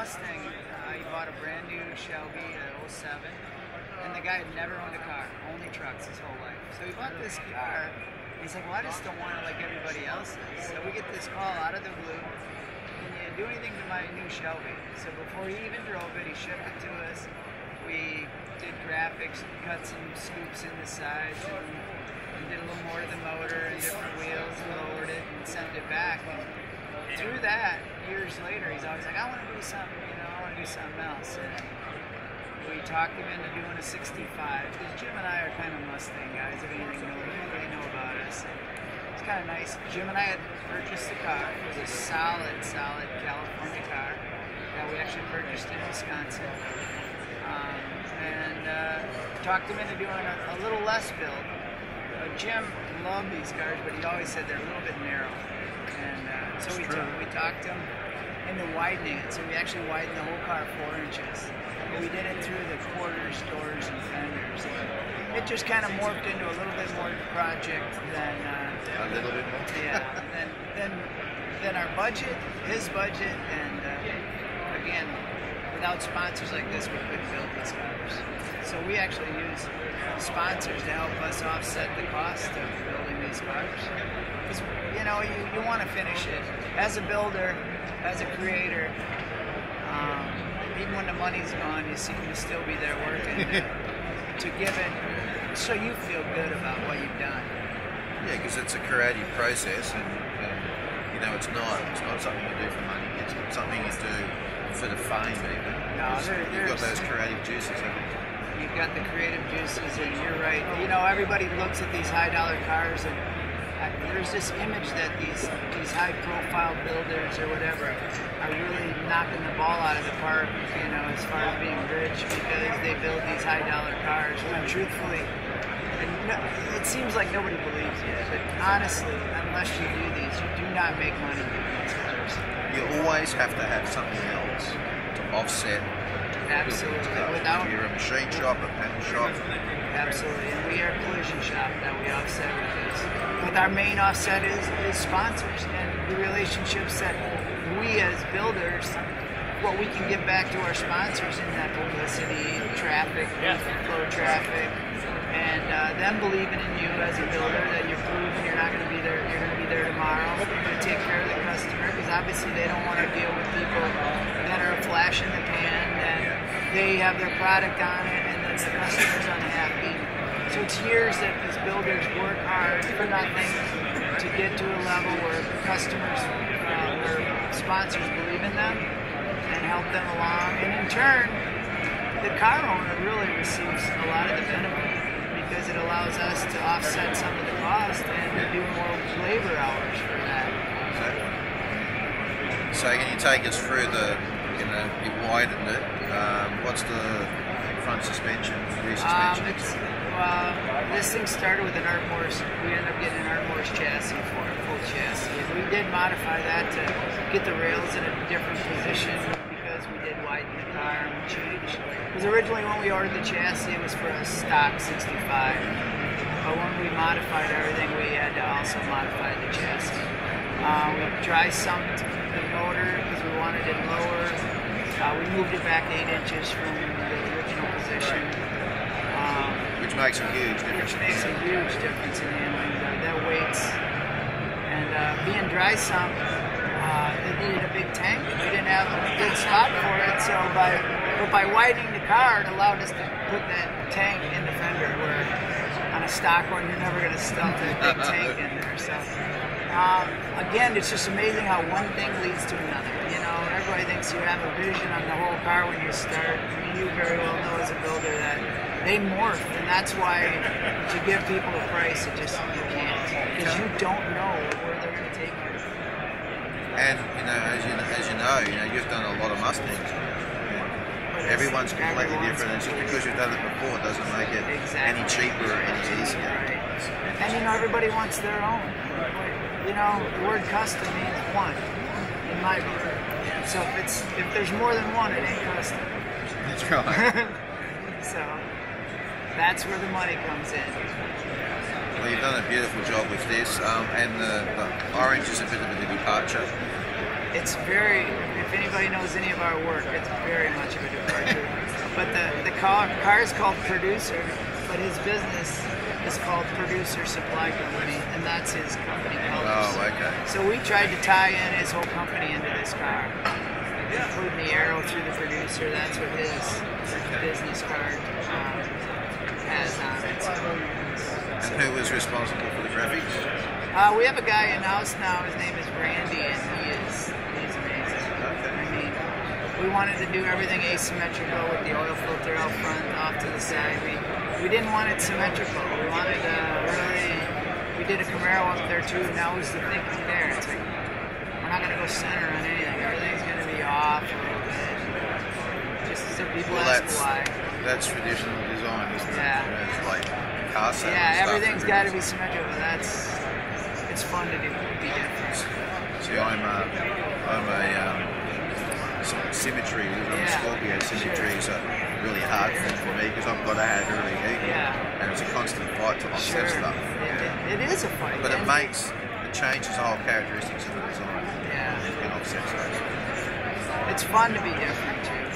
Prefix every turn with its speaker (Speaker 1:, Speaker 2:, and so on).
Speaker 1: Mustang. He bought a brand new Shelby 07, and the guy had never owned a car, only trucks his whole life. So he bought this car. He's like, well, I just don't want it like everybody else's. So we get this call out of the blue. Can you do anything to my new Shelby? So before he even drove it, he shipped it to us. We did graphics, cut some scoops in the sides, and did a little more to the motor and different wheels, and lowered it and sent it back. And through that, years later, he's always like, I want to do something, I want to do something else. And we talked him into doing a 65, because Jim and I are kind of Mustang guys, if anything they know about us. And it's kind of nice. Jim and I had purchased the car. It was a solid California car that we actually purchased in Wisconsin. Talked him into doing a little less build. Jim loved these cars, but he always said they're a little bit narrow. And so we talked him into widening it. So we actually widened the whole car 4 inches. But we did it through the quarters, doors, and fenders. It just kind of morphed into a little bit more project than
Speaker 2: a little bit more.
Speaker 1: Yeah. Then our budget, his budget, and again, without sponsors like this, we couldn't build these cars. So we actually use sponsors to help us offset the cost of building these cars. Because you want to finish it as a builder, as a creator. Even when the money's gone, you seem to still be there working to give it, so you feel good about what you've done.
Speaker 2: Yeah, because it's a creative process, and it's not something you do for money. It's something you do for the fame, even.
Speaker 1: No,
Speaker 2: you've got those creative juices, haven't you?
Speaker 1: You've got the creative juices, and you're right. Everybody looks at these high-dollar cars, and there's this image that these high-profile builders or whatever are really knocking the ball out of the park, as far as being rich because they build these high-dollar cars. When truthfully, it seems like nobody believes you, but honestly, unless you do these, you do not make money doing these cars.
Speaker 2: You always have to have something else to offset.
Speaker 1: Absolutely.
Speaker 2: Without you're a machine shop, a paint shop.
Speaker 1: Absolutely, and we are a collision shop that we offset with this. But our main offset is sponsors and the relationships that we as builders, what we can give back to our sponsors in that publicity, traffic, flow traffic, and them believing in you as a builder that you're proven you're not going to be there. You're going to be there tomorrow. You're going to take care of the customer, because obviously they don't want to deal with people that are a flash in the pan and they have their product on it and then the customer's unhappy. So it's years that these builders work hard for nothing to get to a level where customers or sponsors believe in them and help them along. And in turn, the car owner really receives a lot of the benefit, because it allows us to offset some of the cost and do more labor hours for that.
Speaker 2: So can you take us through you widened it. What's the front suspension, rear suspension?
Speaker 1: This thing started with an Art-Morse. We ended up getting an Art-Morse chassis for it, full chassis. And we did modify that to get the rails in a different position, because we did widen the car and change. Because originally when we ordered the chassis, it was for a stock 65. But when we modified everything, we had to also modify the chassis. We dry sumped the motor because we wanted it lower. We moved it back 8 inches from the original position.
Speaker 2: Which makes a huge difference.
Speaker 1: In handling their weights. And being dry sump, it needed a big tank. We didn't have a good spot for it, so by widening the car, it allowed us to put that tank in the fender, where on a stock one, you're never going to stuff that big tank in there. So again, it's just amazing how one thing leads to another. Everybody thinks you have a vision on the whole car when you start. You very well know as a builder that they morph, and that's why to give people a price, you can't, because you don't know where they're going to take you.
Speaker 2: And as you know, you've done a lot of Mustangs. Everyone's completely different, and just because you've done it before doesn't make it any cheaper or any easier.
Speaker 1: Right. And everybody wants their own. The word custom means one, in my view. So if there's more than one, it ain't custom.
Speaker 2: That's right.
Speaker 1: So that's where the money comes in.
Speaker 2: Well, you've done a beautiful job with this, and the orange is a bit of a departure.
Speaker 1: It's very if anybody knows any of our work, it's very much of a departure. But the car is called Producer, but his business is called Producer Supply Company, and that's his company colors.
Speaker 2: Oh, okay.
Speaker 1: So we tried to tie in his whole company into this car, including the arrow through the Producer. That's what his business card has on it.
Speaker 2: And who was responsible for the graphics?
Speaker 1: We have a guy in-house now. His name is Randy, and he's amazing.
Speaker 2: Okay.
Speaker 1: I mean, we wanted to do everything asymmetrical with the oil filter out front, off to the side. We didn't want it symmetrical. We wanted we did a Camaro up there too, and that was the thinking there. It's like, we're not going to go center on anything. Everything's going to be off a little bit. Just so people ask why.
Speaker 2: That's traditional design, isn't it?
Speaker 1: Yeah.
Speaker 2: It's like car set.
Speaker 1: Yeah, everything's got to be symmetrical. It's fun to be different.
Speaker 2: See, I'm a symmetry, Scorpio symmetry is really hard for me because I've got to have everything equal, and it's a constant fight to offset stuff.
Speaker 1: It is a fight.
Speaker 2: But it changes the whole characteristics of the design.
Speaker 1: Yeah.
Speaker 2: You can offset stuff.
Speaker 1: It's fun to be different too.